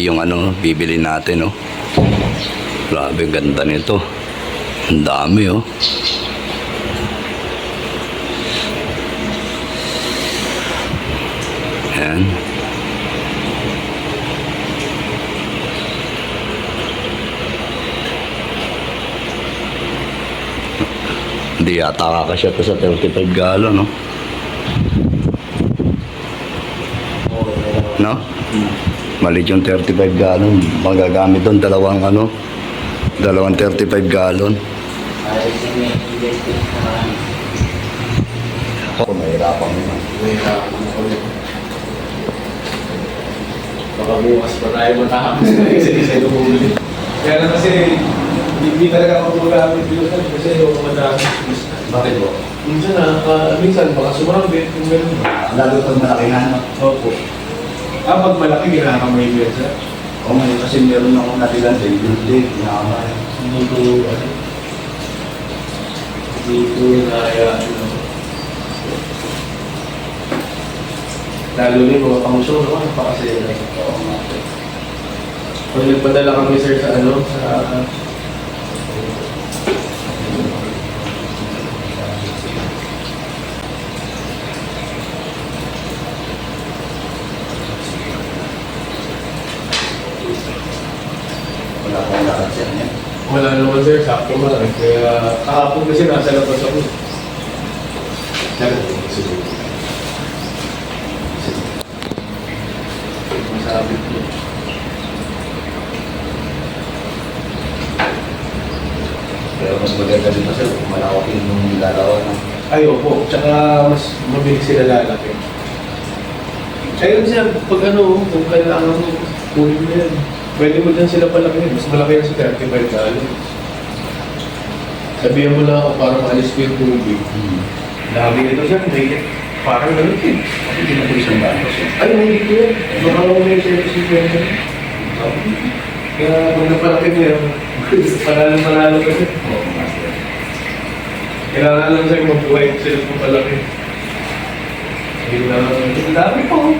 kahabi yung ano, bibili natin, oh. Grabe, ganda nito. Ang dami, oh. Ayan. Hindi yata kakasya to sa 35 gallon, no? No? Malit yung 35 gallon. Magagamit doon dalawang 35 gallon. Oh, mahirapan naman. Baka bukas pa tayo matahapos na isa-isa yung huli. Kaya na kasi, hindi talaga ako gumagamit dito kasi yung madami. Bakit po? Minsan baka sumabit yung gano'n. Lalo pag malaki na. Opo. Pag malaki, ginakamay ko yan, sir. O ngayon kasi meron akong natilan sa English, ginakamay. Hindi ko naya, lalo na yung mga pangusyo, no? Napakasaya na ito. Kung nagpadala kami, sir, sa Wala akong lakad siya niya. wala naman, sir, sakto mo lang. Kaya kahapon kasi nasa labas ako. Siguro. Masabi ko. Pero mas maganda din kasi kung malawak yung larawan. Ay, opo. Tsaka mas mabilis sila lalaki. Ayun siya, pag kung kailangan mo, kunin mo yan. Pwede mo dyan sila palaki. Mas malaki yan sa 35 gallon. Sabihan mo na ako para maalis ko yung tubig. Lagi nito siya, parang ganun eh. Kasi hindi na po isang banos. Ay, hindi ko yan. Baka may service yung kwento. Kaya kung napalaki mo yan, panalo ka siya. Oo, master. Kailangan lang sa'yo mabuhay sila kung palaki. Hindi na lang. Ang dami po.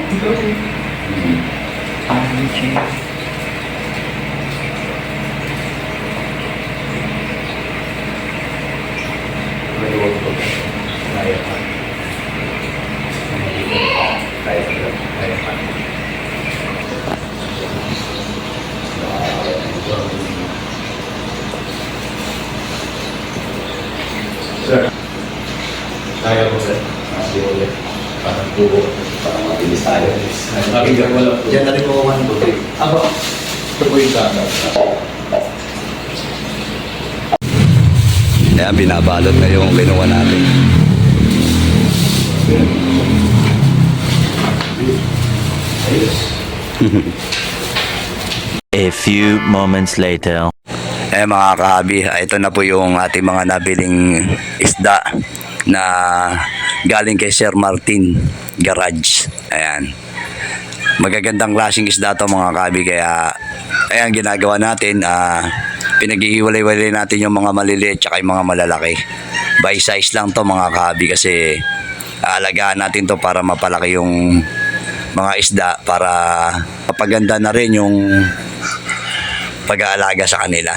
Maluwag po. Kaya pa. Kaya pa. Kaya pa. Sir, kaya po sir. Kasi ulit. Parang tubo. Parang mabilis tayo. Nakakinggan mo lang po. Diyan na rin po ako ng tubig. Aba, ito po yung kata. Ayan, binabalot na yung kinuha natin. Ayos. A few moments later. Mga kahabi, ito na po yung ating mga nabiling isda na galing kay Sir Martin Garage. Ayan. Magagandang klaseng isda to mga kahabi, kaya ayan ginagawa natin, pinaghihiwalay-walay natin yung mga maliliit at yung mga malalaki. By size lang to mga kahabi kasi aalagaan natin to para mapalaki yung mga isda para mapaganda na rin yung pag-aalaga sa kanila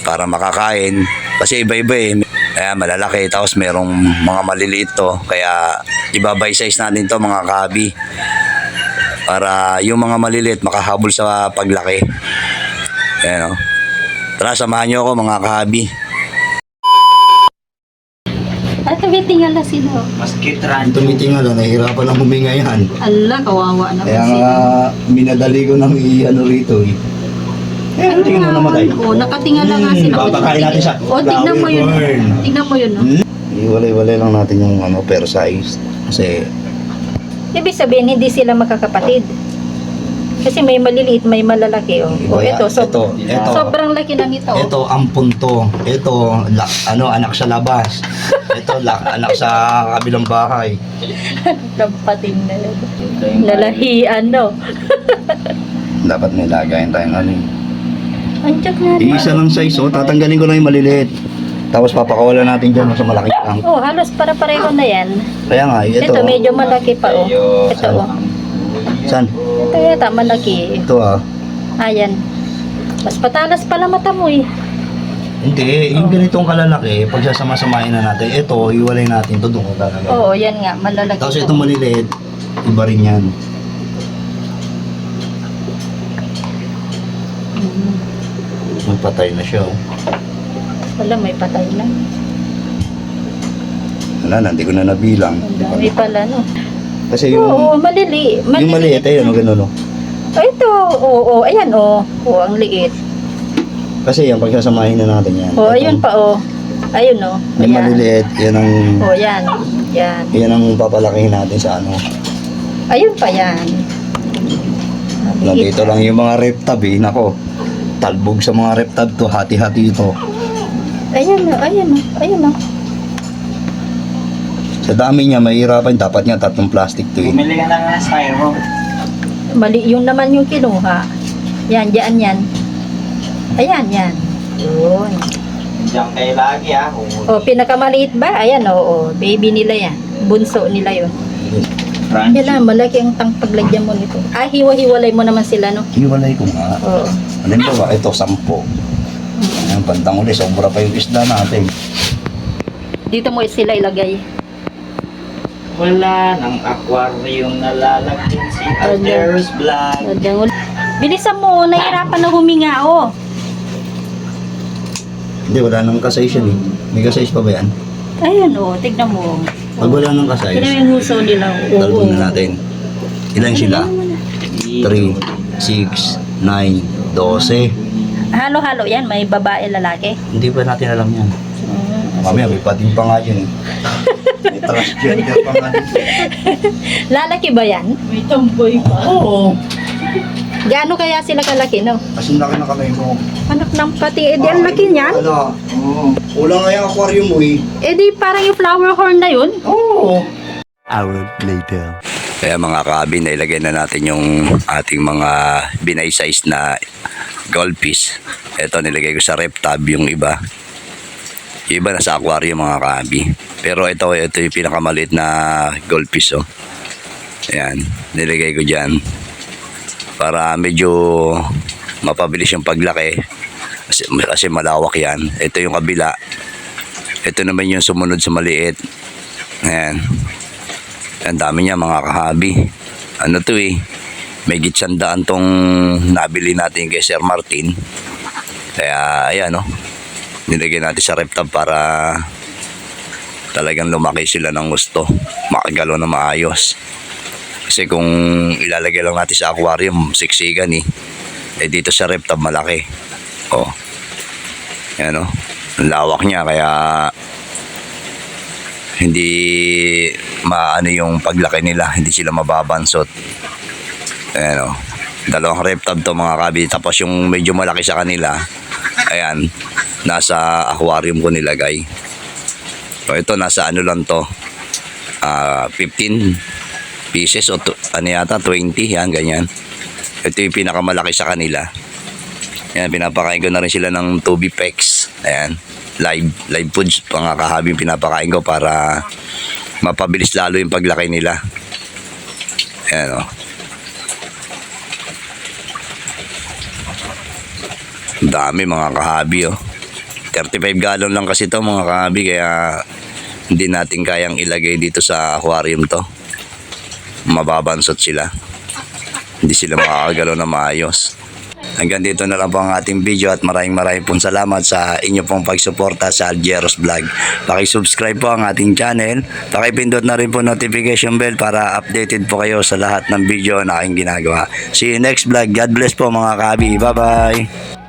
para makakain kasi iba-iba eh. Kaya malalaki tapos merong mga maliliit to, kaya iba-by size natin to mga kahabi para yung mga maliliit makahabol sa paglaki. Ayan, tara samahan nyo ako mga kahabi. At tumitingal na sino. Mas kitran. Tumitingal na, nahihirapan ang huminga yan. Allah, kawawa naman Kaya nga, minadali ko nang i-ano rito eh. Eh, tingnan mo namatay. Oo, nakatingala nga sila. Papakain natin siya. O, tignan mo yun. Burn. Tignan mo yun, no? Iwalay-walay lang natin yung per size. Kasi, Ibig sabihin, hindi sila makakapatid. Kasi may maliliit, may malalaki, oh. O, ito, ito. sobrang laki ng ito. Ito ang punto. Ito, anak sa labas. Ito, anak sa kabilang bahay. Nampating na yun. Nalahian, no? Dapat may lagayin tayong ano eh. Andiyak na rin. Isa lang size, tatanggalin ko lang yung maliliit. Tapos papakawalan natin dyan sa malaki lang. Oh, halos para-pareho na yan. Kaya nga, ito. Ito, medyo malaki pa, oh. Ito, oh. Saan? Ito yata, malaki. Ito Ayan. Mas patalas pala mata mo eh. Hindi, yung ganitong kalalaki, pag sasama-samahin na natin, ito, iwalay natin, ito doon ka talaga. Oo, yan nga. Malalaki Tapos to. ito maliliit, iba rin yan. Mm. Magpatay na siya. Oh. Wala, may patay lang. Wala na, hindi ko na nabilang. Ang dami pala, no? Kasi yung, Oo, malili. yung maliit, ayun, o gano'n. Oh, ito, oo, ayan, oo. Oo, ang liit. Kasi yan, pag sasamahin na natin yan. Oo, ito, ayun pa, oo. Ayun, oo. Yung Ayan. maliliit, yan ang, Oo, yan. Yan. yan ang papalakihin natin sa ano. Ayun pa yan. Nandito lang yung mga reptab eh, nako. Talbog sa mga reptab to, hati-hati ito. Ayan, oo, ayan, oo. Ayun, oo. Sa dami niya, mahirapan, dapat nga 3 plastic to eh. Bumili ka ng styro. Mali, yung naman yung kinuha. Yan, dyan, yan. Ayan, yan. Yun. Diyan kayo lagi ah. O, pinakamaliit ba? Ayan, oo. Baby nila yan. Bunso nila yun. Yan na, malaki ang paglagyan mo nito. Ah, hiwa-hiwalay mo naman sila, no? Hiwalay ko nga. Oo. Alam mo ba, ito 10. Ayan, bandang uli, sobra pa yung isda natin. Dito mo sila ilagay. Wala ng aquarium na lalagyan si Alderos Vlog. Lagyan mo. Bilisan mo, nahirapan na huminga, oh. Hindi, wala nang kasize yan eh. May kasize pa ba yan? Ayan, oh, tignan mo. Pag wala nang kasize, Tignan mo yung huso nila. talbog na natin. Ilan sila? 3, 6, 9, 12. Halo-halo yan, may babae, lalaki. Hindi pa natin alam yan. Mamaya, may pating pa nga dyan eh. May transgender pa nga dyan. Lalaki ba yan? May tomboy pa. Oo. Gaano kaya sila kalaki, no? Kasi laki na kamay mo. Anak ng pati, edi ang laki niyan. Wala. Kulang nga yung aquarium mo eh. Edi parang yung flower horn na yun. Oo. Hour later. Kaya mga kabi, nailagay na natin yung ating mga binay-size na goldfish. Ito, nilagay ko sa rep tab yung iba. Yung iba nasa aquarium mga kabi. Pero ito yung pinakamaliit na goldfish. Oh. Ayan, nilagay ko dyan. Para medyo mapabilis yung paglaki. Kasi malawak yan. Ito yung kabila. Ito naman yung sumunod sa maliit. Ayan. Ang dami niya mga kahabi. Ano to eh. May gitsandaan tong nabili natin kay Sir Martin. Kaya ayan oh. Nilagay natin sa reptab para talagang lumaki sila ng gusto. Makagalaw na maayos. Kasi kung ilalagay lang natin sa aquarium, siksikan eh. Eh dito sa reptab malaki. Oh. Ayan oh. Ang lawak niya kaya hindi maano yung paglaki nila, hindi sila mababansot. Ayan o, 2 reptab to mga kabi. Tapos yung medyo malaki sa kanila, ayan, nasa aquarium ko nilagay. So ito nasa ano lang to, 15 pieces o ano yata 20, yan ganyan. Ito yung pinakamalaki sa kanila. Ayan, pinapakain ko na rin sila ng Tubi Pex. Ayan, live foods mga kahabing pinapakain ko para mapabilis lalo yung paglaki nila. Ayan o. Dami mga kahabi oh. 35 gallon lang kasi to mga kahabi, kaya hindi natin kayang ilagay dito sa aquarium to. Mababansot sila. Hindi sila makakagalaw na maayos. Hanggang dito na lang po ang ating video at maraming pong salamat sa inyo pong pagsuporta sa Alderos Vlog. Paki-subscribe po ang ating channel. Paki-pindot na rin po notification bell para updated po kayo sa lahat ng video na aking ginagawa. See you next vlog. God bless po mga kabi. Bye bye.